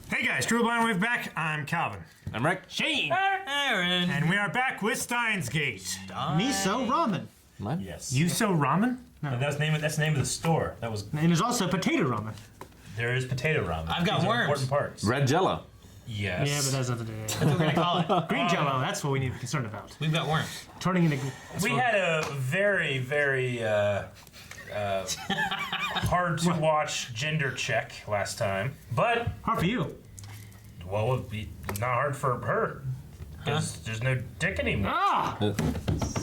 Hey guys, Drew Blind Wave back. I'm Calvin. I'm Rick. Shane. Aaron. And we are back with Steins Gate. Miso ramen. What? Yes. Yuso ramen? No. That's the name of the store. That was. And there's also potato ramen. There is potato ramen. I've got These are worms. Important parts. Red Jello. Yes. Yeah, but that's nothing to do. That's what we're gonna call it. Green Jello, that's what we need to be concerned about. We've got worms. Turning into. We had a very, very hard to watch gender check last time, but Hard for you. well, it'd be not hard for her because there's no dick anymore. Ah! I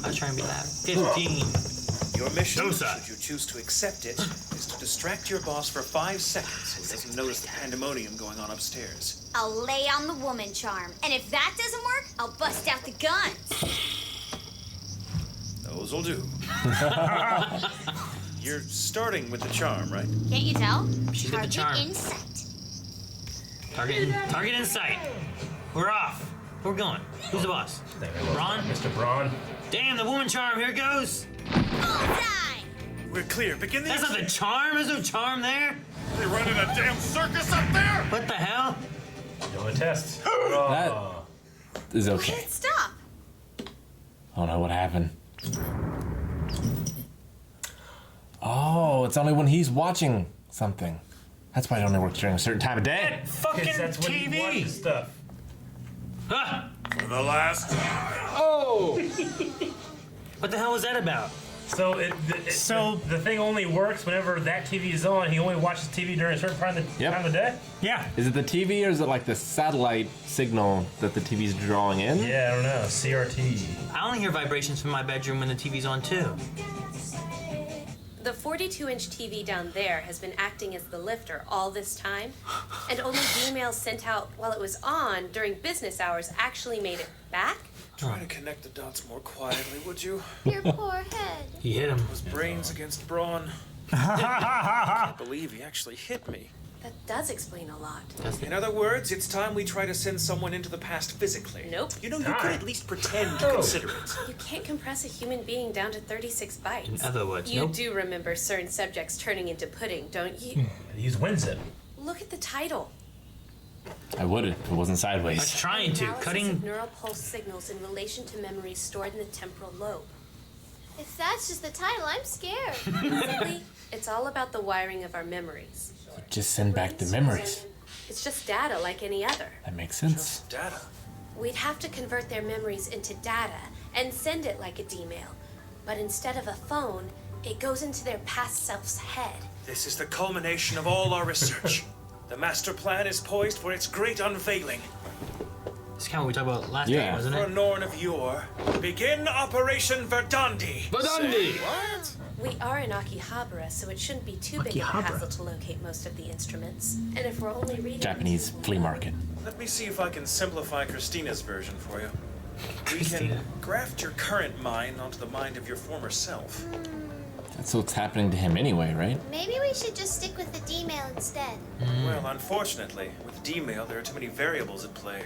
was trying to be loud. 15. Your mission, No side. should you choose to accept it, is to distract your boss for 5 seconds so he doesn't notice the pandemonium going on upstairs. I'll lay on the woman charm, and if that doesn't work, I'll bust out the guns. Those'll do. You're starting with the charm, right? Can't you tell? She's got the charm. Target in sight. Target in sight. We're off. We're going. Who's the boss? Braun? Mr. Braun. Damn, the woman charm. Here it goes. Bullseye! We're clear. Begin the... That's not the charm. There's no charm there. They running a damn circus up there! What the hell? Doing a test. That is Why okay. did it stop? I don't know what happened. Oh, it's only when he's watching something. That's why it only works during a certain time of day. Fucking that's when you watch TV. the stuff. Ah! For the last time. Oh! What the hell was that about? So the thing only works whenever that TV is on. He only watches TV during a certain time of the, Yep. time of day. Yeah. Is it the TV or is it like the satellite signal that the TV's drawing in? Yeah, I don't know. CRT. I only hear vibrations from my bedroom when the TV's on too. The 42-inch TV down there has been acting as the lifter all this time, and only the emails sent out while it was on during business hours actually made it back? Try to connect the dots more quietly, would you? Your poor head. He hit him. It was brains against brawn. I can't believe he actually hit me. That does explain a lot. In other words, it's time we try to send someone into the past physically. Nope. You know, you could at least pretend to consider it. You can't compress a human being down to 36 bytes. In other words, You nope. do remember certain subjects turning into pudding, don't you? Use WinZip. Look at the title. I would if it wasn't I was sideways. trying to. Analysis Cutting. of neural pulse signals in relation to memories stored in the temporal lobe. If that's just the title, I'm scared. Basically, it's all about the wiring of our memories. Just send back the memories. It's just data like any other. That makes sense. Data. We'd have to convert their memories into data and send it like a D-mail. But instead of a phone, it goes into their past self's head. This is the culmination of all our research. The master plan is poised for its great unveiling. This is kind of what we talked about last Yeah. time, wasn't For it? Norn of yore, begin Operation Verdandi. Verdandi! What? We are in Akihabara, so it shouldn't be too big of a Akihabara? hassle to locate most of the instruments. And if we're only reading... Japanese flea market. Let me see if I can simplify Christina's version for you. We Christina. can graft your current mind onto the mind of your former self. That's what's happening to him anyway, right? Maybe we should just stick with the D-mail instead. Well, unfortunately, with D-mail, there are too many variables at play.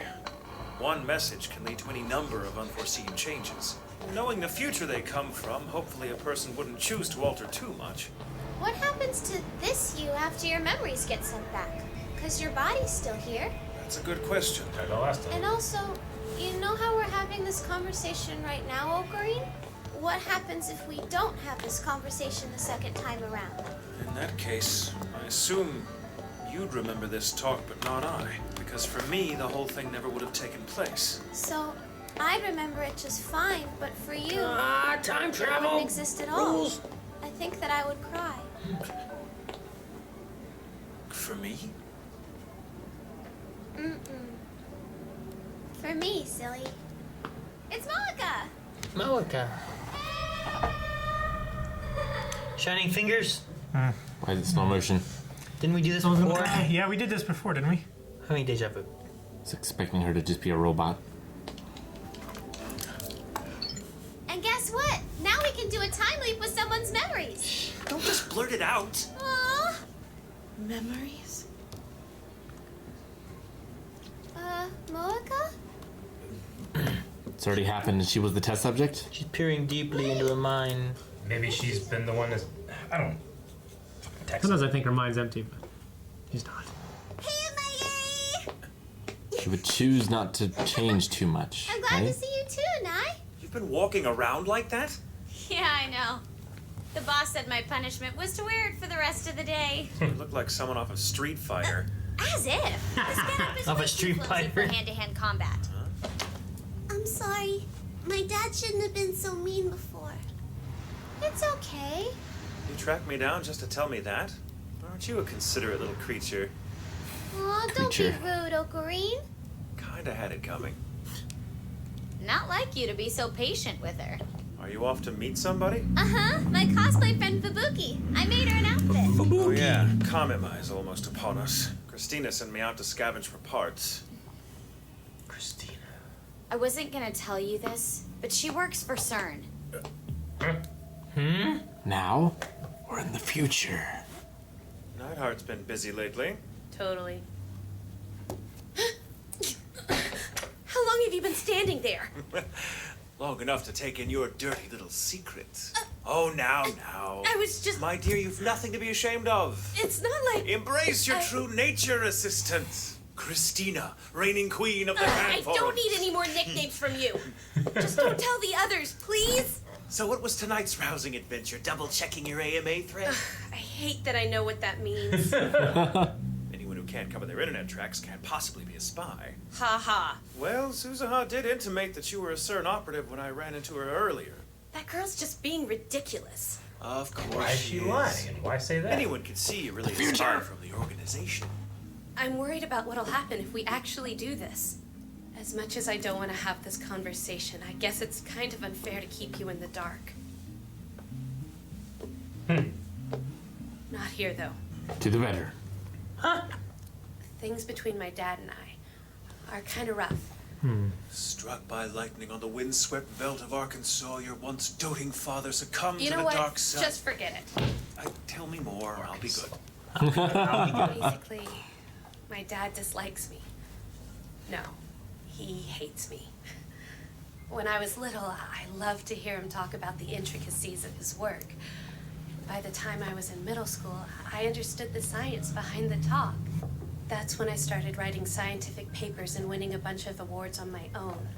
One message can lead to any number of unforeseen changes. Knowing the future they come from, hopefully a person wouldn't choose to alter too much. What happens to this you after your memories get sent back? Because your body's still here. That's a good question. I know last time. And also, you know how we're having this conversation right now, Ocarine? What happens if we don't have this conversation the second time around? In that case, I assume you'd remember this talk, but not I. Because for me, the whole thing never would have taken place. So, I'd remember it just fine, but for you, Time it wouldn't exist at all. I think that I would cry. For me? For me, silly. It's Malika! Malika. Shining fingers? Why is it slow motion? Didn't we do this before? Yeah, we did this before, didn't we? How many deja vu? I was expecting her to just be a robot. And guess what? Now we can do a time leap with someone's memories. Don't just blurt it out. Aww. Memories? Malika? It's already happened and she was the test subject? She's peering deeply into the mind. Maybe she's been the one that's. I don't. Text. Sometimes I think her mind's empty, but she's not. Hey, Maggie! You would choose not to change too much, I'm glad right? to see you too, Nye. You've been walking around like that? Yeah, I know. The boss said my punishment was to wear it for the rest of the day. You look like someone off of Street Fighter. As if. This getup is Of a way too Street flimsy for Fighter. hand-to-hand combat. I'm sorry. My dad shouldn't have been so mean before. It's okay. You tracked me down just to tell me that? Aren't you a considerate little creature? Aw, don't be Creature. rude, Ocarine. Kinda had it coming. Not like you to be so patient with her. Are you off to meet somebody? Uh-huh. My cosplay friend Fubuki. I made her an outfit. Oh yeah, Kamima is almost upon us. Christina sent me out to scavenge for parts. Christina. I wasn't gonna tell you this, but she works for CERN. Now or in the future? Neidhart's been busy lately. Totally. How long have you been standing there? Long enough to take in your dirty little secrets. Oh, now. I was just. My dear, you've nothing to be ashamed of. It's not like. Embrace your true nature, assistant. Christina, reigning queen of the I Handforums. don't need any more nicknames from you. Just don't tell the others, please. So what was tonight's rousing adventure? Double-checking your AMA thread? I hate that I know what that means. Anyone who can't cover their internet tracks can't possibly be a spy. Ha ha. Well, Suzuha did intimate that you were a CERN operative when I ran into her earlier. That girl's just being ridiculous. Of course Why is she lying? Why say that? Anyone can see you're really a spy from the organization. I'm worried about what'll happen if we actually do this. As much as I don't want to have this conversation, I guess it's kind of unfair to keep you in the dark. Not here, though. To the better. Things between my dad and I are kind of rough. Struck by lightning on the windswept veldt of Arkansas, your once doting father succumbed You to know the what? dark side. Just forget it. Tell me more, or I'll be good. Basically, my dad dislikes me. No, he hates me. When I was little, I loved to hear him talk about the intricacies of his work. By the time I was in middle school, I understood the science behind the talk. That's when I started writing scientific papers and winning a bunch of awards on my own.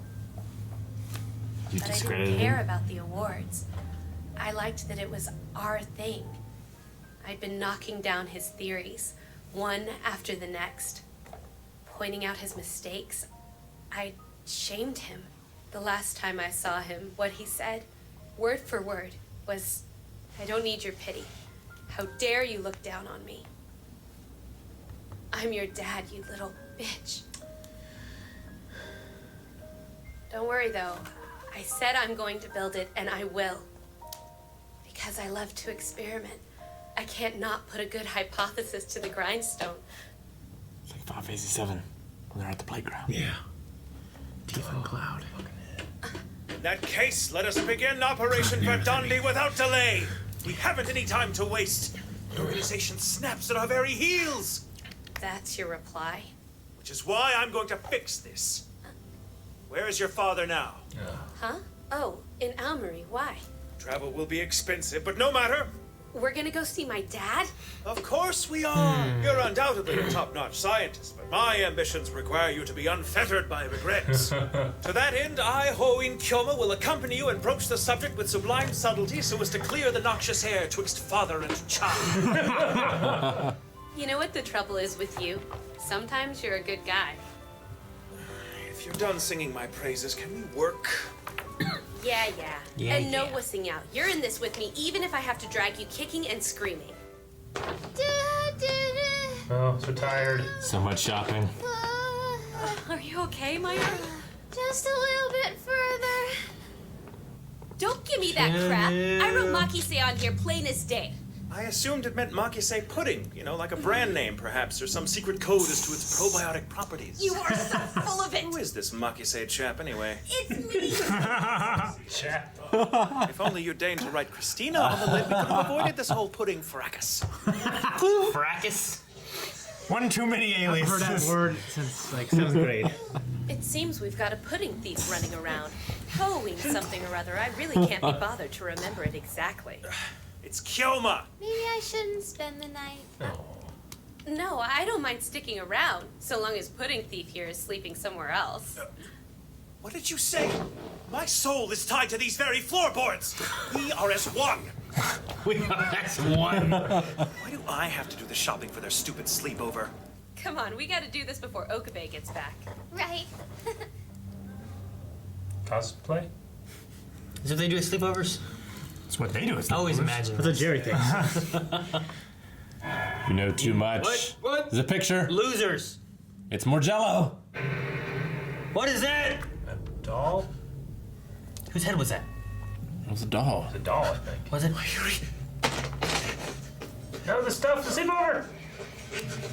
You But I discredited didn't care him? about the awards. I liked that it was our thing. I'd been knocking down his theories, one after the next, pointing out his mistakes. I shamed him. The last time I saw him, what he said, word for word, was, "I don't need your pity. How dare you look down on me? I'm your dad, you little bitch." Don't worry, though. I said I'm going to build it, and I will. Because I love to experiment. I can't not put a good hypothesis to the grindstone. It's like 587 when they're at the playground. Yeah. Teeth and Cloud. In that case, let us begin Operation Verdandi without delay. We haven't any time to waste. The organization snaps at our very heels. That's your reply? Which is why I'm going to fix this. Where is your father now? Huh? Oh, in Almery. Why? Travel will be expensive, but no matter. We're gonna go see my dad? Of course we are. You're undoubtedly a top-notch scientist, but my ambitions require you to be unfettered by regrets. To that end, I, Hoin Kyoma, will accompany you and broach the subject with sublime subtlety so as to clear the noxious air twixt father and child. You know what the trouble is with you? Sometimes you're a good guy. If you're done singing my praises, can we work? Yeah. And no wussing out. You're in this with me, even if I have to drag you kicking and screaming. Oh, so tired. So much shopping. Are you okay, Maya? Just a little bit further. Don't give me that crap. I wrote Makise on here plain as day. I assumed it meant Makise pudding, like a brand name perhaps, or some secret code as to its probiotic properties. You are so full of it. Who is this Makise chap anyway? It's me. Chat. If only you deigned to write Christina on the lid, we could have avoided this whole pudding fracas. Fracas. One too many I've heard that aliases. word since like 7th grade. It seems we've got a pudding thief running around. Hoeing something or other. I really can't be bothered to remember it exactly. It's Kyoma. Maybe I shouldn't spend the night. No, I don't mind sticking around, so long as Pudding Thief here is sleeping somewhere else. What did you say? My soul is tied to these very floorboards. We are as one. We are as one. Why do I have to do the shopping for their stupid sleepover? Come on, we gotta do this before Okabe gets back. Right. Cosplay? Is what they do at sleepovers? That's what they do. I always imagine. That's what Jerry thinks. You know too much. What? There's a picture. Losers. It's more Jello. What is that? A doll? Whose head was that? It was a doll. It's a doll, I think. Was it? No, the stuff, the sleepover!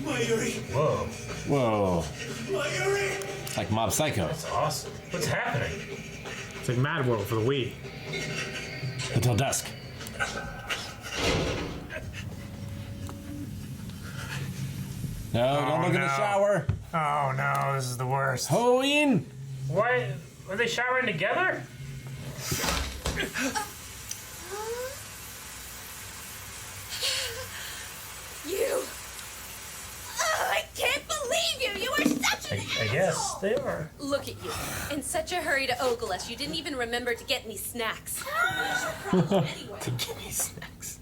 Mayuri! Whoa, Whoa. Mayuri! Like Mob Psycho. that's awesome. What's happening? It's like Mad World for the Wii. Until dusk. No, don't look in the no. shower. Oh no, this is the worst. Halloween. Why? Are they showering together? You! Oh, I can't believe you! You are such an I guess they are. Look at you. In such a hurry to ogle us, you didn't even remember to get me snacks. Give me snacks.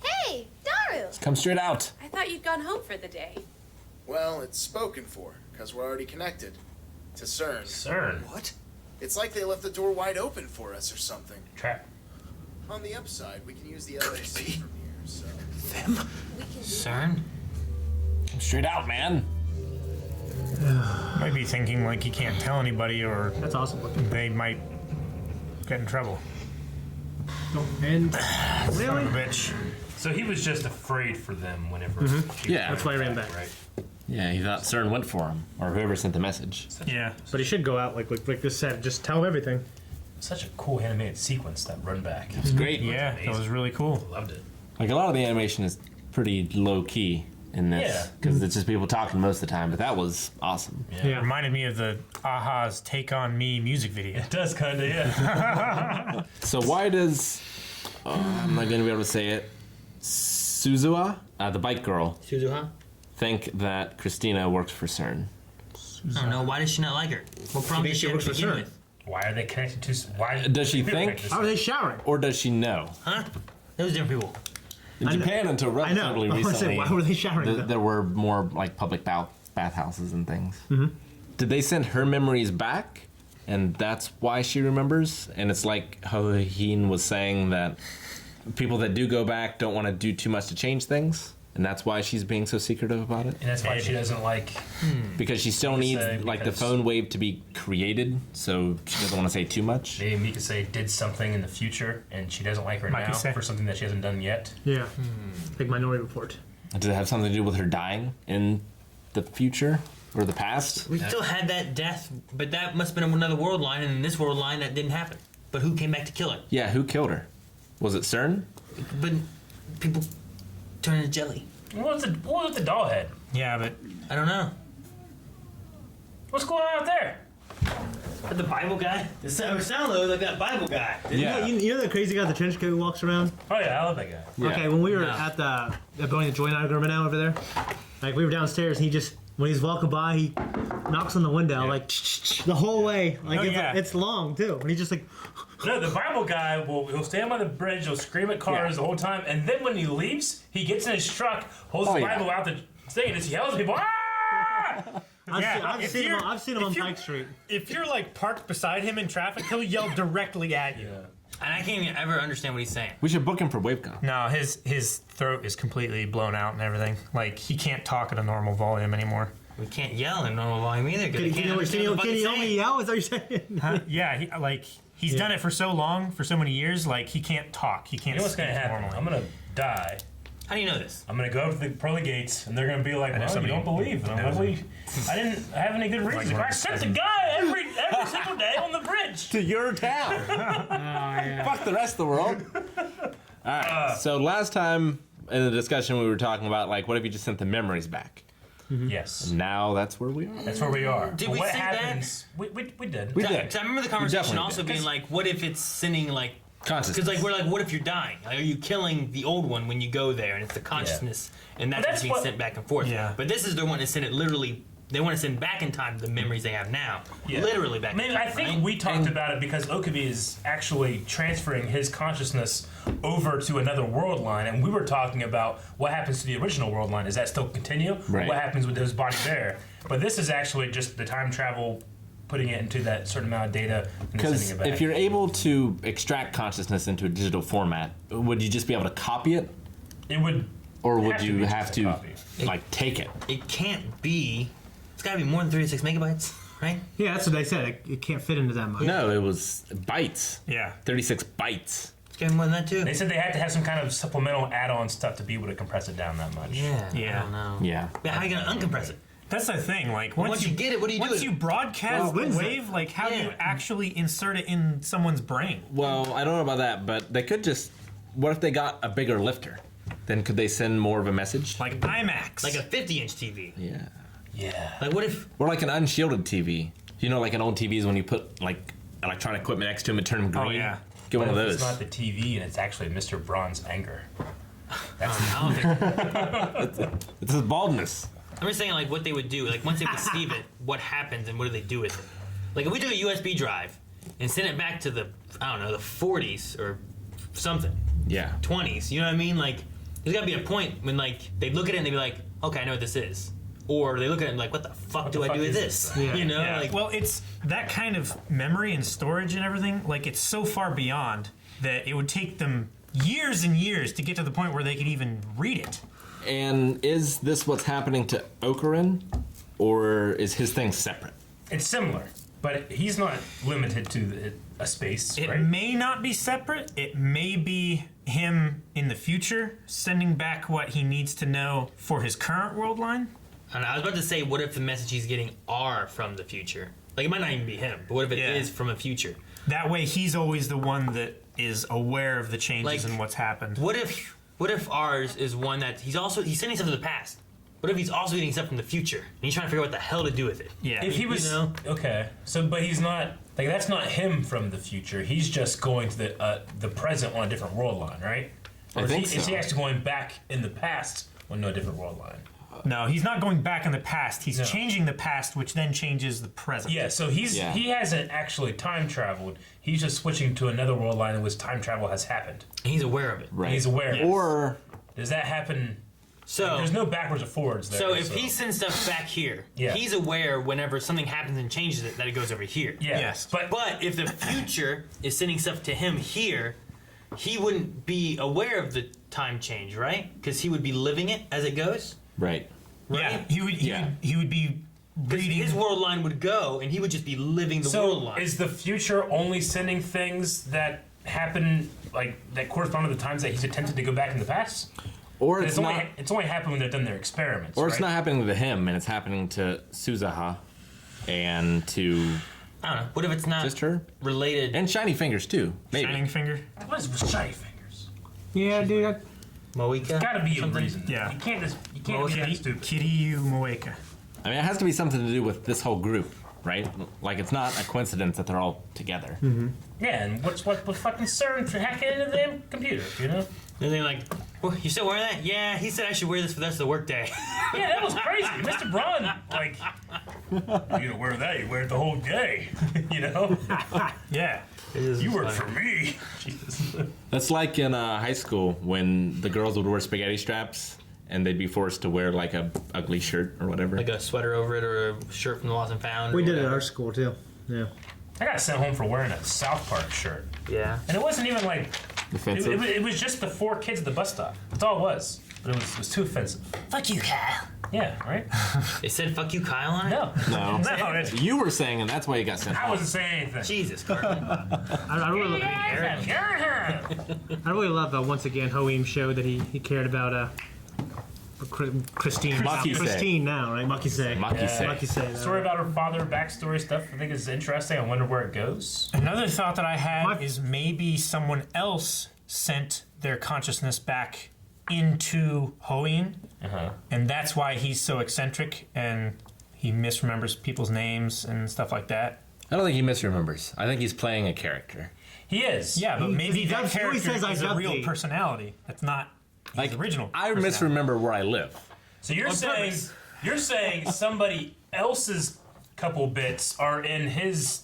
Hey, Daru. Come straight out. I thought you'd gone home for the day. Well, it's spoken for, because we're already connected. To CERN. CERN. What? It's like they left the door wide open for us or something. Trap. On the upside, we can use the LHC from here, so... Them? We can do CERN? Come straight out, man. Might be thinking like he can't tell anybody, or That's awesome looking. they might get in trouble. And Son of a bitch. So he was just afraid for them whenever. Yeah. that's why I ran back. Right. Yeah, he thought CERN went for him, or whoever sent the message. Yeah. But he should go out like this said. Just tell him everything. Such a cool animated sequence, that run back. It's great. Yeah, that was really cool. Loved it. Like a lot of the animation is pretty low key in this, Yeah. because it's just people talking most of the time. But that was awesome. It reminded me of the Aha's "Take on Me" music video. It does kind of, yeah. So why does I'm not gonna be able to say it? Suzuha, the bike girl, Suzuha? think that Christina works for CERN. I don't know. Why does she not like her? What problem Maybe did she she have works to for begin CERN. with? Why are they connected to? Why Does she people think? connected How to are they showering? Or does she know? Huh? Those different people. In Japan, until I know. relatively I was recently, saying, why were they showering then? there were more like public bathhouses and things. Did they send her memories back, and that's why she remembers? And it's like Hohin was saying that people that do go back don't want to do too much to change things, and that's why she's being so secretive about it. And that's why she doesn't like. Because she still needs say like the because- phone wave to be created, so she doesn't want to say too much. Maybe Mikase did something in the future, and she doesn't like her now Mikase. for something that she hasn't done yet. Yeah. Like Minority Report. Does it have something to do with her dying in the future or the past? We still had that death, but that must have been another world line, and in this world line, that didn't happen. But who came back to kill her? Yeah, who killed her? Was it CERN? But people turn into jelly. What was with the doll head? Yeah, but I don't know. What's going on out there? But the Bible guy? It sounded like that Bible guy. Yeah. You know the crazy guy with the trench coat who walks around? Oh yeah, I love that guy. Yeah. Okay, when we were No. at the building the joint government now over there, like we were downstairs, and he just when he's walking by, he knocks on the window like the whole way. Like Oh, yeah. it's long too, and he's just like, No, the Bible guy he'll stand by the bridge, he'll scream at cars the whole time, and then when he leaves, he gets in his truck, holds Oh, the yeah. Bible out the thing, and just yells at people. Ah! I've if seen him. you're- I've seen him on if you- Pike Street. if you're like parked beside him in traffic, he'll yell directly at you. And I can't even ever understand what he's saying. We should book him for WaveCon. No, his throat is completely blown out and everything. Like he can't talk at a normal volume anymore. We can't yell in normal volume either. 'Cause we Can can't you understand what the fuck he's only saying. yell? Is that what you're saying? Yeah, he's done it for so long, for so many years. Like he can't talk. He can't You know what's speak gonna happen? normally. I'm gonna die. How do you know this? I'm gonna go up to the pearly gates, and they're gonna be like, know "Well, you somebody don't believe." And I'm knows like, I didn't have any good reason. one of I the sent the seven. guy every single day on the bridge. To your town. Fuck the rest of the world. All right. So last time in the discussion we were talking about like, what if you just sent the memories back? Yes, Now that's where we are. that's where we are. Did But we what say that? happens? We did. We did. Because I remember the conversation definitely also did. being like, what if it's sending like Consciousness. Because like we're like, what if you're dying? Like, are you killing the old one when you go there, and it's the consciousness, and that's what's being sent back and forth. Yeah. But this is the one to send it literally. They want to send back in time the memories they have now, literally back. Maybe in time, I think right? we talked about it because Okabe is actually transferring his consciousness over to another world line, and we were talking about what happens to the original world line. Does that still continue? Right. What happens with his body there? But this is actually just the time travel, putting it into that certain amount of data and then Because sending it back. if you're able to extract consciousness into a digital format, would you just be able to copy it, it would, or would have to you be have just a to copy. like take it? It can't be. It's got to be more than 36 megabytes, right? Yeah, that's what they said. It can't fit into that much. No, it was bytes. Yeah. 36 bytes. It's got to be more than that too. They said they had to have some kind of supplemental add-on stuff to be able to compress it down that much. Yeah. Yeah. I don't know. Yeah. But how are you gonna uncompress it? That's the thing. Like Once you get it, what do you do Once with you it? broadcast Well, the wave, like how do you Yeah. actually insert it in someone's brain? Well, I don't know about that, but they could just. What if they got a bigger lifter? Then could they send more of a message? Like IMAX. Like a 50-inch TV. Yeah. Yeah. Like what if? Or like an unshielded TV. You know, like an old TV is when you put like electronic equipment next to them and turn them green. Oh, yeah. Get one of What if those. It's not the TV and it's actually Mr. Braun's anger. That's I don't think. It's his baldness. I'm just saying like what they would do. Like once they receive it, what happens and what do they do with it? Like if we took a USB drive and sent it back to the I don't know the 40s or something, Yeah. 20s. You know what I mean? Like there's got to be a point when like they look at it and they be like, okay, I know what this is. Or they look at it and like, what the fuck do I fuck do with is this? this? Yeah. You know, Yeah. like Well, it's that kind of memory and storage and everything. Like it's so far beyond that it would take them years and years to get to the point where they could even read it. And is this what's happening to Ocarin? Or is his thing separate? It's similar, but he's not limited to a space, It right? may not be separate. It may be him in the future sending back what he needs to know for his current world line. And I was about to say, what if the message he's getting are from the future? Like it might not even be him, but what if it is Yeah. from a future? That way, he's always the one that is aware of the changes Like, and what's happened. What if ours is one that he's sending stuff to the past? What if he's also getting stuff from the future and he's trying to figure out what the hell to do with it? Yeah. If he was okay, so but he's not like that's not him from the future. He's just going to the present on a different world line, right? Or I think is he so. actually going back in the past on a different world line? No, he's not going back in the past. He's No. changing the past, which then changes the present. Yeah, so Yeah. he hasn't actually time traveled. He's just switching to another world line in which time travel has happened. And he's aware of it. Right. He's aware. Yes. Or Does that happen? So There's no backwards or forwards there. So if he sends stuff back here, Yeah. he's aware whenever something happens and changes it that it goes over here. yeah, Yes. But if the future is sending stuff to him here, he wouldn't be aware of the time change, right? Because he would be living it as it goes. right. Yeah, Right? he would be 'Cause reading. his world line would go, and he would just be living the world So line. is the future only sending things that happen like that correspond to the times that he's attempted to go back in the past? Or It's it's not. only happened when they've done their experiments. Or it's right? not happening to him, and it's happening to Suzaha, and to I don't know. What if it's not just her, related? and Shiny Fingers too. Maybe. Shining finger. What is with shiny fingers? Yeah, dude. Moika? Got to be a Something? reason. Yeah. You can't be that stupid. Kiryu Moeka. I mean, it has to be something to do with this whole group, right? Like, it's not a coincidence that they're all together. Yeah, and what's fucking CERN for hacking into the damn computer? You know? And they're like, well, you still wearing that? Yeah, he said I should wear this for the rest of the workday. Yeah, that was crazy. Mr. Braun, like, you don't wear that. You wear it the whole day. You know? Yeah. You work for me. Jesus. That's like in high school when the girls would wear spaghetti straps and they'd be forced to wear like a ugly shirt or whatever. Like a sweater over it or a shirt from the Lost and Found. We or did it at whatever. our school too. Yeah. I got sent home for wearing a South Park shirt. Yeah. And it wasn't even like, Offensive. it was just the 4 kids at the bus stop. That's all it was. But it was too offensive. Fuck you, Kyle. Yeah, right? It said "fuck you, Kyle" on it. No. No. No, it's, You were saying, and that's why you got sent I home. wasn't saying anything. Jesus, Cartman. I really love once again Hoeim showed that he cared about Christine. Makise. Christine now, right? Makise. Makise. Makise. Story about her father, backstory stuff, I think is interesting. I wonder where it goes. another thought that I had My- is maybe someone else sent their consciousness back into Hoin, and that's why he's so eccentric and he misremembers people's names and stuff like that. I don't think he misremembers. I think he's playing a character. He is. Yeah, but maybe that he always character says, "I is a dubbed real thee." personality. That's not his original. I personality. misremember where I live. So you're On saying purpose. somebody else's couple bits are in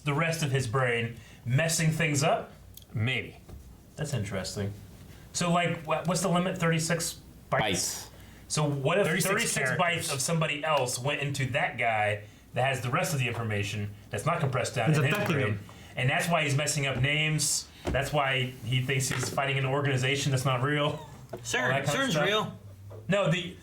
the rest of his brain, messing things up? Maybe. That's interesting. So like, what's the limit? 36 bytes. Bites. So what if 36 characters. bytes of somebody else went into that guy that has the rest of the information that's not compressed down It's in his affecting brain, him. and that's why he's messing up names. That's why he thinks he's fighting an organization that's not real. CERN. that kind of CERN's stuff. real. No, the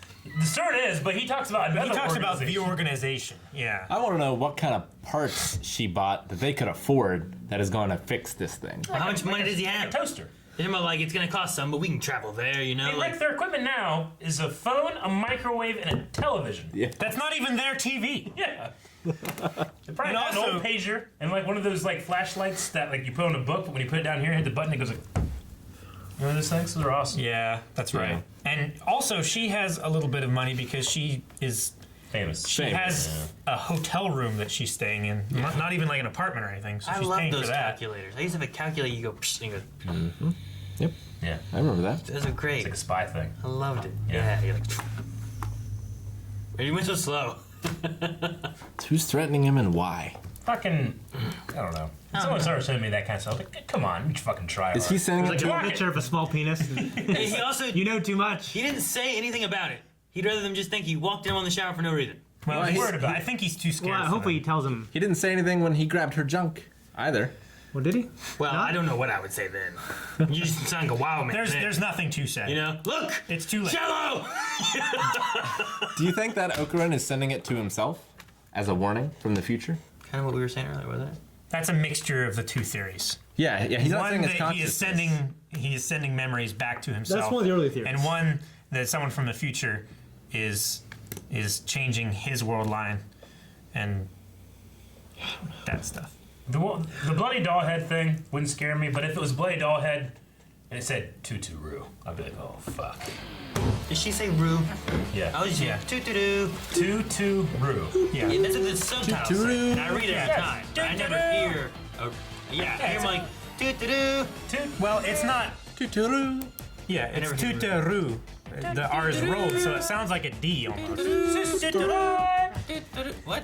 CERN is, but he talks about another He talks about the organization. organization. Yeah. I want to know what kind of parts she bought that they could afford that is going to fix this thing. How much money does he A have? toaster. They're like, it's gonna cost some, but we can travel there, you know? Hey, Like, Rick, their equipment now is a phone, a microwave, and a television. Yeah. That's not even their TV. Yeah. They probably And got an also- old pager and like one of those like flashlights that like you put on a book, but when you put it down here, hit the button, it goes like. You know those things? Those are awesome. Yeah, that's right. Yeah. And also, she has a little bit of money because she Famous. has a hotel room that she's staying in. Not even like an apartment or anything. So I she's love paying those for that. calculators. I used to have a calculator, you go, psh, and you go, Yep. Yeah. I remember that. those are great. It's like a spy thing. I loved it. Yeah. Yeah, you're like, you went so slow. Who's threatening him and why? Fucking, I don't know. Someone started sending me that kind of stuff. Like, come on, you fucking try. Is he sending it Like to a her? picture of a small penis. And he also, You know too much. he didn't say anything about it. He'd rather them just think he walked in on the shower for no reason. Well, Well, he's he's- worried about it. I think he's too scared. Well, for hopefully that. he tells him. He didn't say anything when he grabbed her junk either. Well, did he? Well, No? I don't know what I would say then. You just sound like a wild man. then, There's nothing to say. you know, look, It's too late. Jello. Do you think that Okurin is sending it to himself as a warning from the future? Kind of what we were saying earlier, wasn't it? That's a mixture of the two theories. Yeah, he's not One saying his that consciousness. he is sending memories back to himself. That's one of the early theories. And one that someone from the future is changing his world line and that stuff. The bloody doll head thing wouldn't scare me, but if it was bloody doll head and it said Tutu-Ru, I'd be like, oh fuck. Did she say Rue? Yeah. I was just Yeah. Toot-toot-doo. Tutu-Ru. Yeah. Yeah, that's what the subtitles say. Toot-toot-doo. And I read it every Yes. time. But I never Toot-toot-doo. hear. Yeah, I hear him like toot-toot-doo. Well, it's not. Tuturu. Yeah, it's never heard of Tutaru. The R is rolled, so it sounds like a D almost. What?